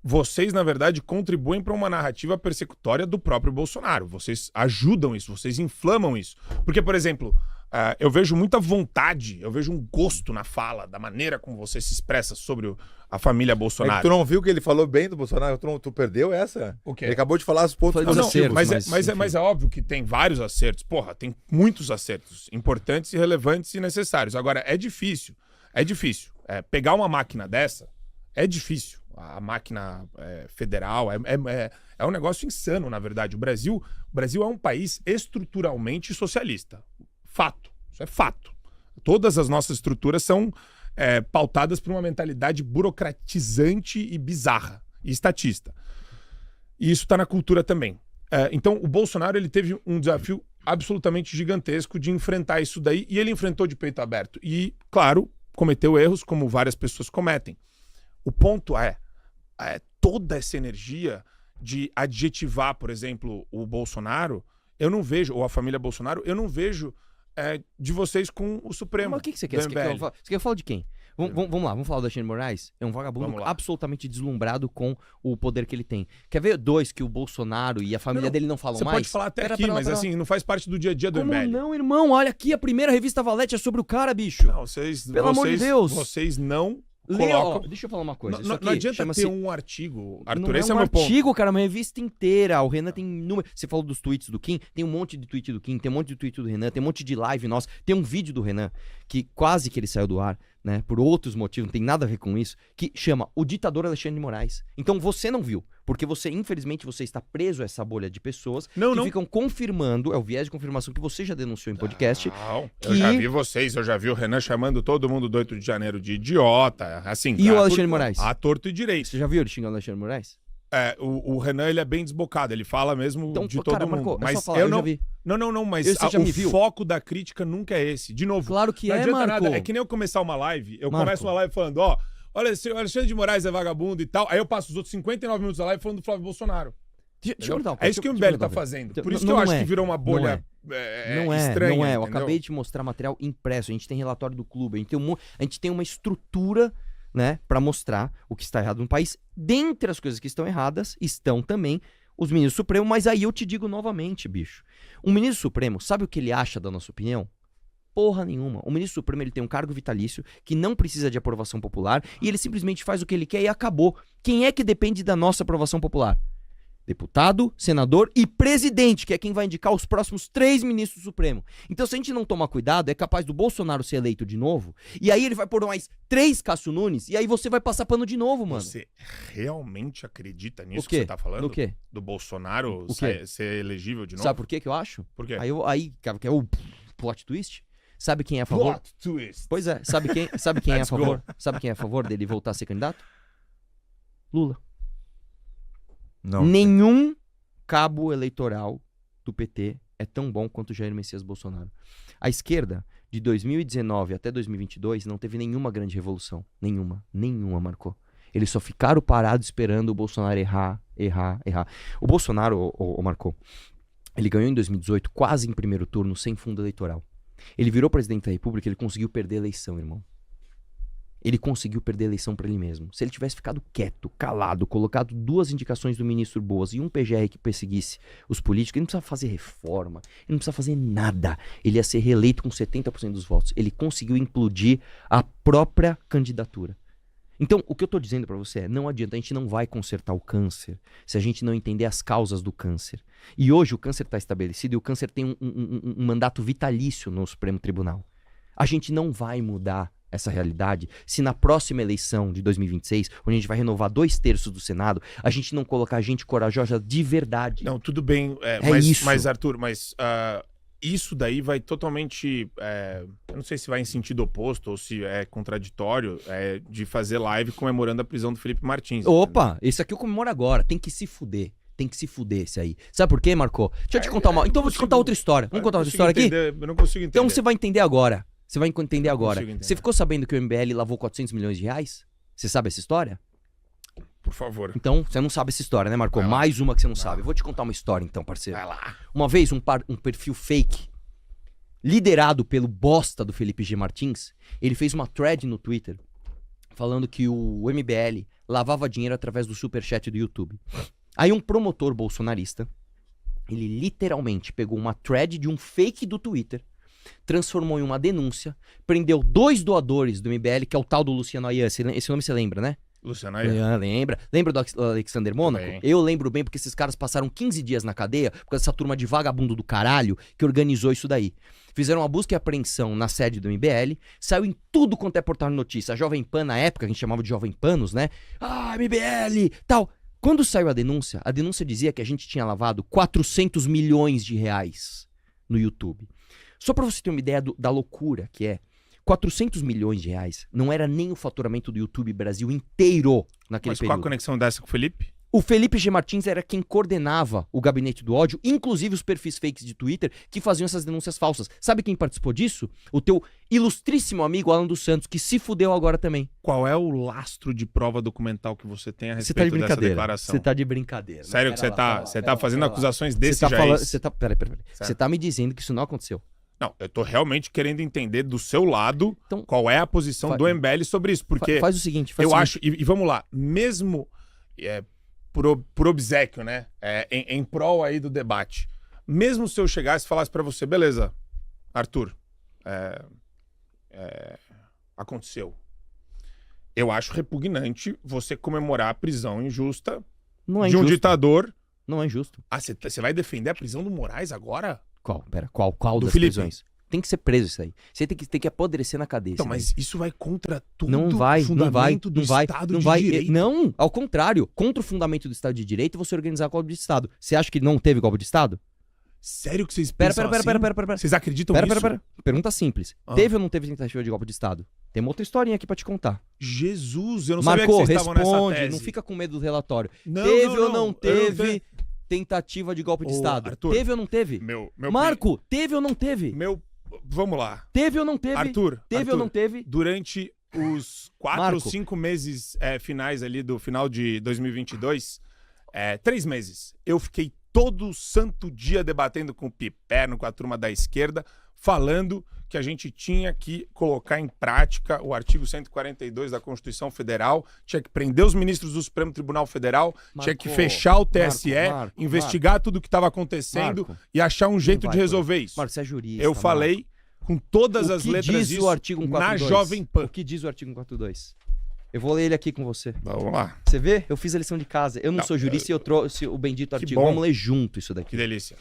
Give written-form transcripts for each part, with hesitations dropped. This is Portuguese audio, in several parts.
vocês, na verdade, contribuem para uma narrativa persecutória do próprio Bolsonaro. Vocês ajudam isso, vocês inflamam isso. Porque, por exemplo, eu vejo muita vontade, eu vejo um gosto na fala, da maneira como você se expressa sobre a família Bolsonaro. É que tu não viu que ele falou bem do Bolsonaro? Tu perdeu essa? O quê? Ele acabou de falar os pontos positivos. Mas é óbvio que tem vários acertos. Porra, tem muitos acertos importantes e relevantes e necessários. Agora, é difícil. É difícil. Pegar uma máquina dessa é difícil. A máquina federal é um negócio insano, na verdade. O Brasil é um país estruturalmente socialista. Fato. Isso é fato. Todas as nossas estruturas são pautadas por uma mentalidade burocratizante e bizarra, e estatista. E isso está na cultura também. Então, o Bolsonaro ele teve um desafio absolutamente gigantesco de enfrentar isso daí, e ele enfrentou de peito aberto. E, claro, cometeu erros, como várias pessoas cometem. O ponto é toda essa energia de adjetivar, por exemplo, o Bolsonaro, eu não vejo, ou a família Bolsonaro, eu não vejo de vocês com o Supremo. Mas o que você quer? Você quer falar de quem? Vamos lá, vamos falar do Alexandre de Moraes? É um vagabundo absolutamente deslumbrado com o poder que ele tem. Quer ver dois que o Bolsonaro e a família dele não falam mais? Você pode falar até aqui, mas assim, não faz parte do dia a dia do MBL. Não, irmão? Olha aqui, a primeira revista Valete é sobre o cara, bicho. Não, Pelo amor de Deus. Vocês não colocam... Deixa eu falar uma coisa. Não adianta ter um artigo, Arthur, não esse é o meu ponto. Não é um artigo, cara, é uma revista inteira. O Renan tem número... Você falou dos tweets do Kim, tem um monte de tweet do Kim, tem um monte de tweet do Renan, tem um monte de live nossa, tem um vídeo do Renan, que quase que ele saiu do ar, né, por outros motivos, não tem nada a ver com isso, que chama O Ditador Alexandre de Moraes. Então você não viu, porque você, infelizmente, você está preso a essa bolha de pessoas que ficam confirmando, é o viés de confirmação que você já denunciou em podcast. Não, eu já vi vocês, eu já vi o Renan chamando todo mundo do 8 de janeiro de idiota, assim. E o Alexandre de Moraes? A torto e direito. Você já viu ele xingando o Alexandre de Moraes? O Renan, ele é bem desbocado, ele fala mesmo então, de todo mundo. Marco, mas só falar, eu não já vi. Não, mas o foco da crítica nunca é esse. De novo, claro que não adianta Marco. nada. É que nem eu começar uma live, começo uma live falando, olha, o Alexandre de Moraes é vagabundo e tal, aí eu passo os outros 59 minutos da live falando do Flávio Bolsonaro. Deixa eu perguntar, é isso que o MBL tá fazendo. Por isso que eu acho que virou uma bolha estranha. Não é, eu acabei de mostrar material impresso, a gente tem relatório do clube, a gente tem uma estrutura, né, para mostrar o que está errado no país. Dentre as coisas que estão erradas, estão também os ministros supremos, mas aí eu te digo novamente, bicho. Um ministro supremo, sabe o que ele acha da nossa opinião? Porra nenhuma. O ministro supremo, ele tem um cargo vitalício que não precisa de aprovação popular e ele simplesmente faz o que ele quer e acabou. Quem é que depende da nossa aprovação popular? Deputado, senador e presidente, que é quem vai indicar os próximos 3 ministros supremos. Então, se a gente não tomar cuidado, é capaz do Bolsonaro ser eleito de novo, e aí ele vai pôr mais 3 Cássio Nunes, e aí você vai passar pano de novo, mano. Você realmente acredita nisso que você tá falando? Do quê? Do Bolsonaro ser elegível de novo? Sabe por quê que eu acho? Por quê? Aí cara, que é o plot twist. Sabe quem é a favor? Plot twist. Pois é, sabe quem é a favor? Sabe quem é a favor dele voltar a ser candidato? Lula. Não. Nenhum cabo eleitoral do PT é tão bom quanto Jair Messias Bolsonaro. A esquerda, de 2019 até 2022, não teve nenhuma grande revolução. Nenhuma marcou. Eles só ficaram parados esperando o Bolsonaro errar. O Bolsonaro, marcou, ele ganhou em 2018 quase em primeiro turno, sem fundo eleitoral. Ele virou presidente da República, ele conseguiu perder a eleição, irmão. Ele conseguiu perder a eleição para ele mesmo. Se ele tivesse ficado quieto, calado, colocado 2 indicações do ministro boas e um PGR que perseguisse os políticos, ele não precisava fazer reforma, ele não precisava fazer nada. Ele ia ser reeleito com 70% dos votos. Ele conseguiu implodir a própria candidatura. Então, o que eu tô dizendo para você é, não adianta, a gente não vai consertar o câncer se a gente não entender as causas do câncer. E hoje o câncer está estabelecido e o câncer tem um mandato vitalício no Supremo Tribunal. A gente não vai mudar essa realidade se na próxima eleição de 2026, onde a gente vai renovar 2/3 do Senado, a gente não colocar gente corajosa de verdade. Não, tudo bem, mas Arthur, isso daí vai totalmente, eu não sei se vai em sentido oposto ou se é contraditório, de fazer live comemorando a prisão do Felipe Martins. Opa, esse aqui eu comemoro agora, tem que se fuder. Tem que se fuder esse aí. Sabe por quê, Marco? Deixa eu te contar uma... Então eu vou te contar outra história. Vamos contar outra história aqui? Eu não consigo entender. Então você vai entender agora. Você ficou sabendo que o MBL lavou 400 milhões de reais? Você sabe essa história? Por favor. Então, você não sabe essa história, né, Marco? Mais uma que você não sabe. Eu vou te contar uma história, então, parceiro. Vai lá. Uma vez, um perfil fake, liderado pelo bosta do Felipe G. Martins, ele fez uma thread no Twitter falando que o MBL lavava dinheiro através do superchat do YouTube. Aí um promotor bolsonarista, ele literalmente pegou uma thread de um fake do Twitter, transformou em uma denúncia, prendeu 2 doadores do MBL, que é o tal do Luciano Ayan. Esse nome você lembra, né? Luciano Ayan. Lembra? Lembra do Alexander Mônaco? Bem. Eu lembro bem porque esses caras passaram 15 dias na cadeia por causa dessa turma de vagabundo do caralho que organizou isso daí. Fizeram uma busca e apreensão na sede do MBL, saiu em tudo quanto é portal de notícia. A Jovem Pan, na época, a gente chamava de Jovem Panos, né? Ah, MBL, tal. Quando saiu a denúncia dizia que a gente tinha lavado 400 milhões de reais no YouTube. Só pra você ter uma ideia da loucura que é, 400 milhões de reais não era nem o faturamento do YouTube Brasil inteiro naquele Mas qual a período. conexão dessa com o Felipe? O Felipe G. Martins era quem coordenava o gabinete do ódio, inclusive os perfis fakes de Twitter que faziam essas denúncias falsas. Sabe quem participou disso? O teu ilustríssimo amigo Alan dos Santos, que se fudeu agora também. Qual é o lastro de prova documental que você tem a Você tá de respeito dessa brincadeira. declaração? Você tá de brincadeira. Sério que você tá fazendo acusações desse Você tá falando, Jair? você tá, peraí. Certo. Você tá me dizendo que isso não aconteceu. Não, eu tô realmente querendo entender do seu lado Então, qual é a posição fa- do MBL sobre isso, porque faz o seguinte, eu acho, e vamos lá, mesmo por obséquio, né, em prol aí do debate, mesmo se eu chegasse e falasse pra você, beleza, Arthur, aconteceu. Eu acho repugnante você comemorar a prisão injusta não é de um injusto. ditador. Não é injusto. Ah, você vai defender a prisão do Moraes agora? Qual? Pera, qual Do das Felipe. prisões? Tem que ser preso isso aí. Você tem que apodrecer na cadeia. Então, isso daí. mas isso vai contra tudo Não vai, o fundamento do não vai, Estado não de vai. Direito. Não, ao contrário. Contra o fundamento do Estado de Direito, você organizar golpe de Estado. Você acha que não teve golpe de Estado? Sério que vocês Pera, pensam pera. assim? Vocês acreditam Pera, nisso? pera. Pergunta simples. Ah. Teve ou não teve tentativa de golpe de Estado? Tem uma outra historinha aqui pra te contar. Jesus, eu não sabia Marcou, que vocês estavam nessa responde. tese. Não fica com medo do relatório. Não, Teve ou não eu não teve tentativa de golpe de Ô, Estado? Arthur, Teve ou não teve? Meu Marco, teve ou não teve? vamos lá. Teve ou não teve? Arthur, Teve ou não teve? durante os 4 Marco. ou 5 meses finais ali do final de 2022, 3 meses, eu fiquei todo santo dia debatendo com o Piperno, com a turma da esquerda, falando que a gente tinha que colocar em prática o artigo 142 da Constituição Federal, tinha que prender os ministros do Supremo Tribunal Federal, tinha que fechar o TSE, investigar tudo o que estava acontecendo e achar um jeito de resolver isso. Marco, você é jurista. Eu falei com todas as letras diz isso o artigo na 142? Jovem Pan. O que diz o artigo 142? Eu vou ler ele aqui com você. Vamos lá. Você vê? Eu fiz a lição de casa. Eu não Não, sou jurista e eu trouxe o bendito artigo. bom. Vamos ler junto isso Que daqui. delícia.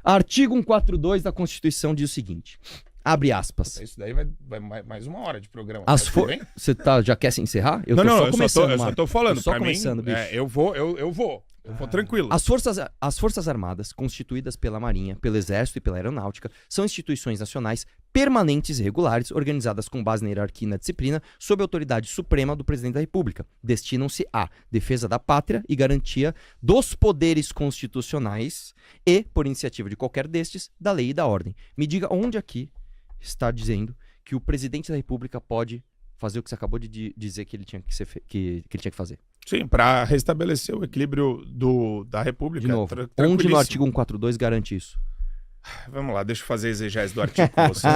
Artigo 142 da Constituição diz o seguinte. Abre aspas. Isso daí vai mais 1 hora de programa. As Tá for... tudo bem? Você já quer se encerrar? Eu Não, tô não, só eu começando, só Marco. tô falando. Tô só Pra começando, mim, bicho. eu vou tranquilo. As Forças Armadas, constituídas pela Marinha, pelo Exército e pela Aeronáutica, são instituições nacionais permanentes e regulares, organizadas com base na hierarquia e na disciplina, sob a autoridade suprema do Presidente da República. Destinam-se à defesa da pátria e garantia dos poderes constitucionais e, por iniciativa de qualquer destes, da lei e da ordem. Me diga onde aqui está dizendo que o Presidente da República pode fazer o que você acabou de dizer que ele tinha que ele tinha que fazer. Sim, para restabelecer o equilíbrio da República. De novo, onde no tranquilíssimo. artigo 142 garante isso? Vamos lá, deixa eu fazer a exegese do artigo com você.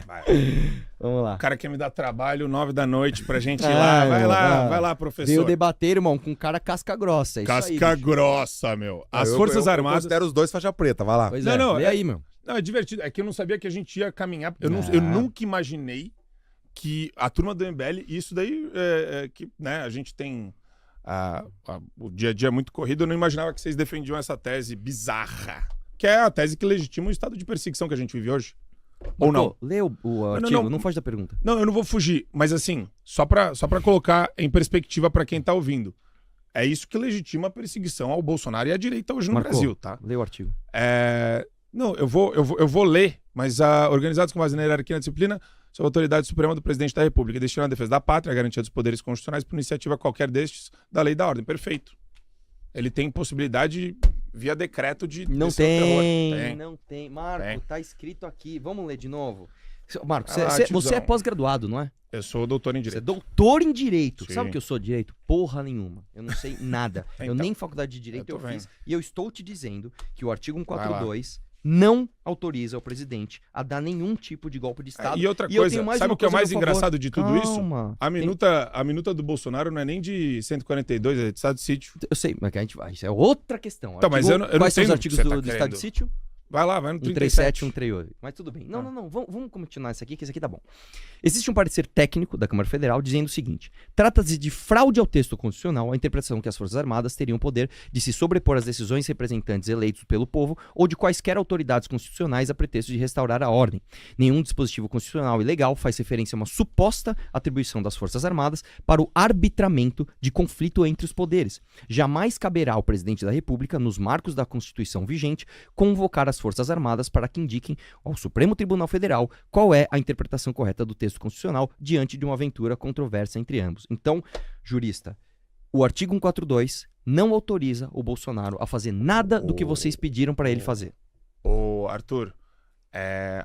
Vai. Vamos lá. O cara quer me dar trabalho 9 da noite pra gente ir Ah, lá. meu, Vai lá, Veio professor. debater, irmão, com um cara casca grossa. É isso aí, Casca bicho. grossa, meu. As Eu Forças Eu Armadas... considero os 2 faixa preta, vai lá. Pois Não, é, não, lê aí, meu. Não, é divertido. É que eu não sabia que a gente ia caminhar. Eu Ah. nunca imaginei que a turma do MBL, isso daí que, né, a gente tem o dia a dia muito corrido, eu não imaginava que vocês defendiam essa tese bizarra, que é a tese que legitima o estado de perseguição que a gente vive hoje. Ou não? Pô, lê o artigo, não. não foge da pergunta. Não, eu não vou fugir, mas assim, só pra colocar em perspectiva pra quem tá ouvindo. É isso que legitima a perseguição ao Bolsonaro e à direita hoje no Marcou. Brasil, tá? Lê o artigo. Não, eu vou ler, mas organizados com base na hierarquia e na disciplina, sob a autoridade suprema do Presidente da República, destinado à defesa da pátria, a garantia dos poderes constitucionais por iniciativa qualquer destes da lei e da ordem. Perfeito. Ele tem possibilidade, via decreto, de... Não descer o terror. tem, não tem. Marco, Tem. tá escrito aqui. Vamos ler de novo. Marco, Ah, você tiozão. é pós-graduado, não é? Eu sou doutor em Você é Direito. doutor em Direito. Sim. Sabe que eu sou direito? Porra nenhuma. Eu não sei nada. Eu Então, nem faculdade de Direito eu eu tô fiz. vendo. E eu estou te dizendo que o artigo 142 não autoriza o presidente a dar nenhum tipo de golpe de Estado. E outra eu coisa, tenho mais sabe uma o que é coisa a mais meu favor. engraçado de tudo isso? Calma. A minuta do Bolsonaro não é nem de 142, é de estado de sítio. Eu sei, mas que a gente vai. Isso é outra questão. Tá, mas eu não Quais são os entendo o que artigos você do tá estado querendo. de sítio? Vai lá, vai no 137, 37. 138. Mas tudo bem. Não. Vamos continuar isso aqui, que esse aqui tá bom. Existe um parecer técnico da Câmara Federal dizendo o seguinte: trata-se de fraude ao texto constitucional a interpretação que as Forças Armadas teriam poder de se sobrepor às decisões de representantes eleitos pelo povo ou de quaisquer autoridades constitucionais a pretexto de restaurar a ordem. Nenhum dispositivo constitucional e legal faz referência a uma suposta atribuição das Forças Armadas para o arbitramento de conflito entre os poderes. Jamais caberá ao presidente da República, nos marcos da Constituição vigente, convocar as Forças Armadas para que indiquem ao Supremo Tribunal Federal qual é a interpretação correta do texto constitucional diante de uma aventura controversa entre ambos. Então, jurista, o artigo 142 não autoriza o Bolsonaro a fazer nada do que vocês pediram para ele fazer. Ô, Arthur,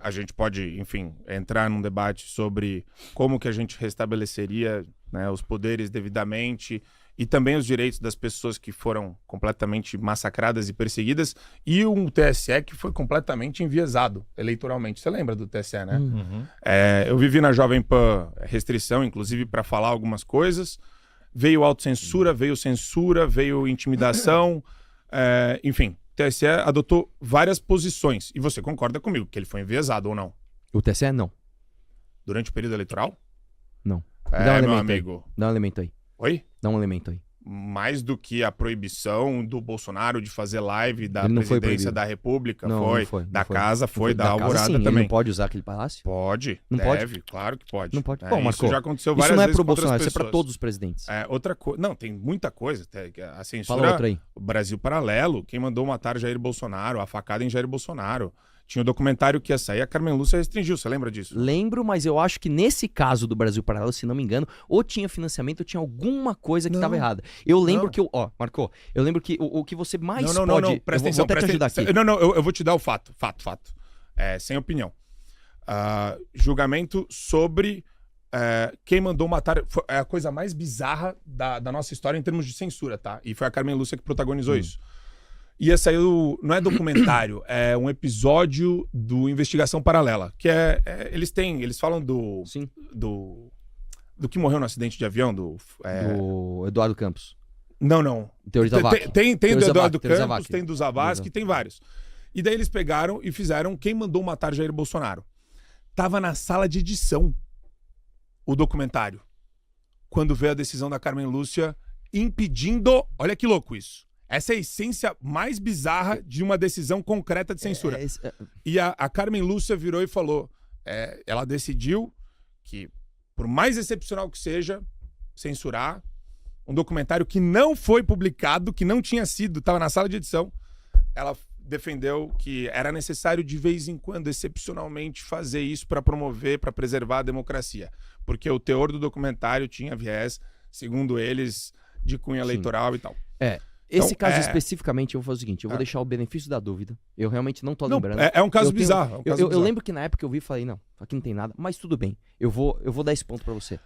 a gente pode, enfim, entrar num debate sobre como que a gente restabeleceria, né, os poderes devidamente e também os direitos das pessoas que foram completamente massacradas e perseguidas, e um TSE que foi completamente enviesado eleitoralmente. Você lembra do TSE, né? Eu vivi na Jovem Pan restrição, inclusive, para falar algumas coisas. Veio autocensura, veio censura, veio intimidação, enfim. O TSE adotou várias posições. E você concorda comigo que ele foi enviesado ou não? O TSE não. Durante o período eleitoral? Não. É, Dá um meu elemento amigo. aí. Dá um elemento aí. Oi? Dá um elemento aí. Mais do que a proibição do Bolsonaro de fazer live da Ele não foi presidência proibido. da República, Não, foi. não foi, não Da foi. casa foi, da Da casa, Alvorada sim, ele também. não pode usar aquele palácio? Pode, Não deve, claro que pode. Não pode. É, Bom, isso Marco, já aconteceu Isso várias não é vezes pro com outras Bolsonaro, isso é pra pessoas. todos os presidentes. Outra coisa, não, tem muita coisa. A Fala censura, outra aí. o Brasil Paralelo, quem mandou matar Jair Bolsonaro, a facada em Jair Bolsonaro. Tinha um documentário que ia sair, a Carmen Lúcia restringiu, você lembra disso? Lembro, mas eu acho que nesse caso do Brasil Paralelo, se não me engano, ou tinha financiamento ou tinha alguma coisa que estava errada. Eu lembro Não. que Marcou, eu lembro que o que você mais Não, pode... presta eu atenção. vou até te ajudar aqui. Eu vou te dar o fato. Sem opinião. Julgamento sobre quem mandou matar. É a coisa mais bizarra da nossa história em termos de censura, tá? E foi a Carmen Lúcia que protagonizou isso. Ia sair, não é documentário, é um episódio do Investigação Paralela, que eles falam Sim, do que morreu no acidente de avião, do Eduardo Campos. Não. Teoria Zavascki. Tem do Eduardo Teoria Campos, Zavascki. tem do Zavascki, tem vários. E daí eles pegaram e fizeram Quem Mandou Matar Jair Bolsonaro. Tava na sala de edição o documentário, quando veio a decisão da Carmen Lúcia impedindo... Olha que louco isso. Essa é a essência mais bizarra de uma decisão concreta de censura. E a Carmen Lúcia virou e falou, ela decidiu que, por mais excepcional que seja, censurar um documentário que não foi publicado, que não tinha sido, estava na sala de edição. Ela defendeu que era necessário de vez em quando, excepcionalmente, fazer isso para promover, para preservar a democracia. Porque o teor do documentário tinha viés, segundo eles, de cunho eleitoral e tal. Esse Então, caso especificamente, eu vou fazer o seguinte, eu vou deixar o benefício da dúvida. Eu realmente não tô lembrando. É um caso Eu tenho- bizarro. Eu lembro que na época eu vi e falei, não, aqui não tem nada, mas tudo bem. Eu vou dar esse ponto pra você.